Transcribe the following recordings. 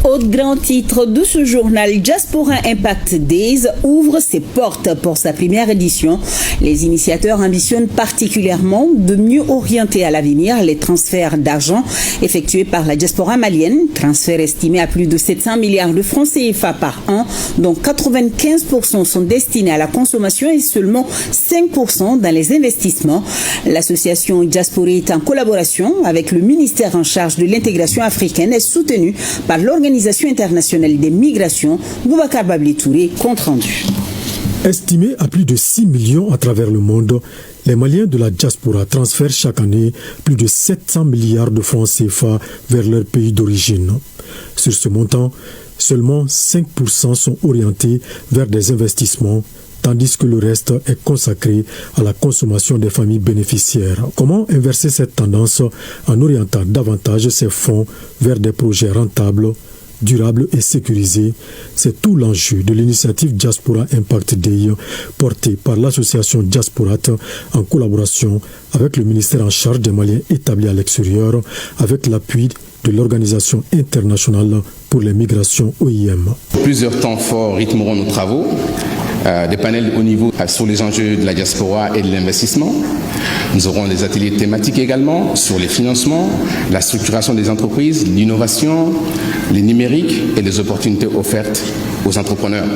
Autre grand titre de ce journal, Diaspora Impact Days ouvre ses portes pour sa première édition. Les initiateurs ambitionnent particulièrement de mieux orienter à l'avenir les transferts d'argent effectués par la diaspora malienne, transferts estimés à plus de 700 milliards de francs CFA par an, dont 95% sont destinés à la consommation et seulement 5% dans les investissements. L'association Diasporite, en collaboration avec le ministère en charge de l'intégration africaine, est soutenue par l'Organisation internationale des migrations. Boubacar Babli Touré, compte rendu. Estimé à plus de 6 millions à travers le monde, les Maliens de la diaspora transfèrent chaque année plus de 700 milliards de francs CFA vers leur pays d'origine. Sur ce montant, seulement 5% sont orientés vers des investissements, tandis que le reste est consacré à la consommation des familles bénéficiaires. Comment inverser cette tendance en orientant davantage ces fonds vers des projets rentables, durables et sécurisés? C'est tout l'enjeu de l'initiative Diaspora Impact Day portée par l'association Diasporate en collaboration avec le ministère en charge des Maliens établis à l'extérieur, avec l'appui de l'Organisation internationale pour les migrations OIM. Plusieurs temps forts rythmeront nos travaux. Des panels de haut niveau sur les enjeux de la diaspora et de l'investissement. Nous aurons des ateliers thématiques également sur les financements, la structuration des entreprises, l'innovation, les numériques et les opportunités offertes aux entrepreneurs.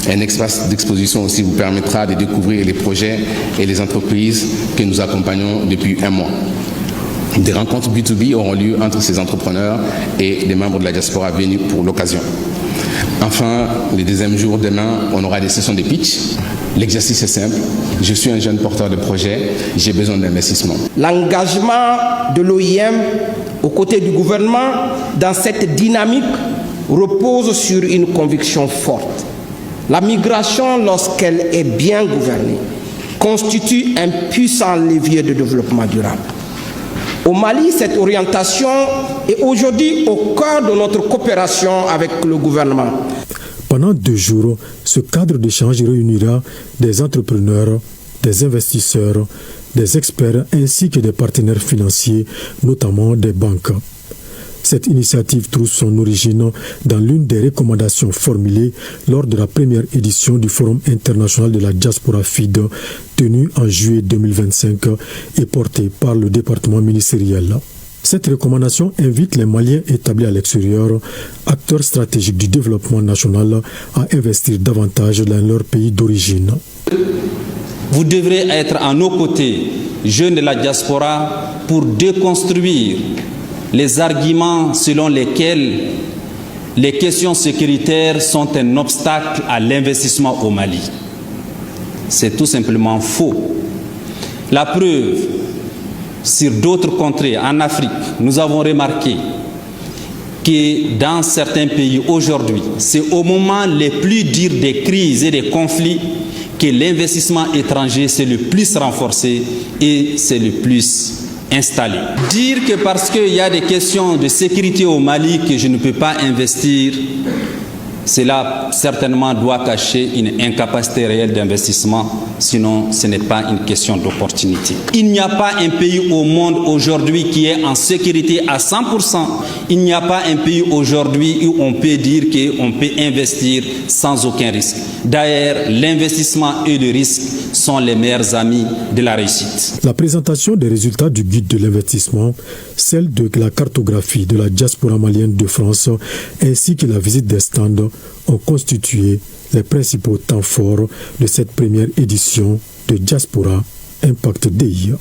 Un espace d'exposition aussi vous permettra de découvrir les projets et les entreprises que nous accompagnons depuis un mois. Des rencontres B2B auront lieu entre ces entrepreneurs et des membres de la diaspora venus pour l'occasion. Enfin, le deuxième jour, demain, on aura des sessions de pitch. L'exercice est simple. Je suis un jeune porteur de projet, j'ai besoin d'investissement. L'engagement de l'OIM aux côtés du gouvernement dans cette dynamique repose sur une conviction forte. La migration, lorsqu'elle est bien gouvernée, constitue un puissant levier de développement durable. Au Mali, cette orientation est aujourd'hui au cœur de notre coopération avec le gouvernement. Pendant 2 jours, ce cadre d'échange réunira des entrepreneurs, des investisseurs, des experts ainsi que des partenaires financiers, notamment des banques. Cette initiative trouve son origine dans l'une des recommandations formulées lors de la première édition du Forum international de la diaspora FID, tenu en juillet 2025 et portée par le département ministériel. Cette recommandation invite les Maliens établis à l'extérieur, acteurs stratégiques du développement national, à investir davantage dans leur pays d'origine. Vous devrez être à nos côtés, jeunes de la diaspora, pour déconstruire les arguments selon lesquels les questions sécuritaires sont un obstacle à l'investissement au Mali. C'est tout simplement faux. La preuve, sur d'autres contrées, en Afrique, nous avons remarqué que dans certains pays aujourd'hui, c'est au moment les plus durs des crises et des conflits que l'investissement étranger s'est le plus renforcé et c'est le plus installé. Dire que parce qu'il y a des questions de sécurité au Mali que je ne peux pas investir, cela certainement doit cacher une incapacité réelle d'investissement, sinon ce n'est pas une question d'opportunité. Il n'y a pas un pays au monde aujourd'hui qui est en sécurité à 100%. Il n'y a pas un pays aujourd'hui où on peut dire qu'on peut investir sans aucun risque. D'ailleurs, l'investissement et le risque sont les meilleurs amis de la réussite. La présentation des résultats du guide de l'investissement, celle de la cartographie de la diaspora malienne de France ainsi que la visite des stands ont constitué les principaux temps forts de cette première édition de Diaspora Impact Day.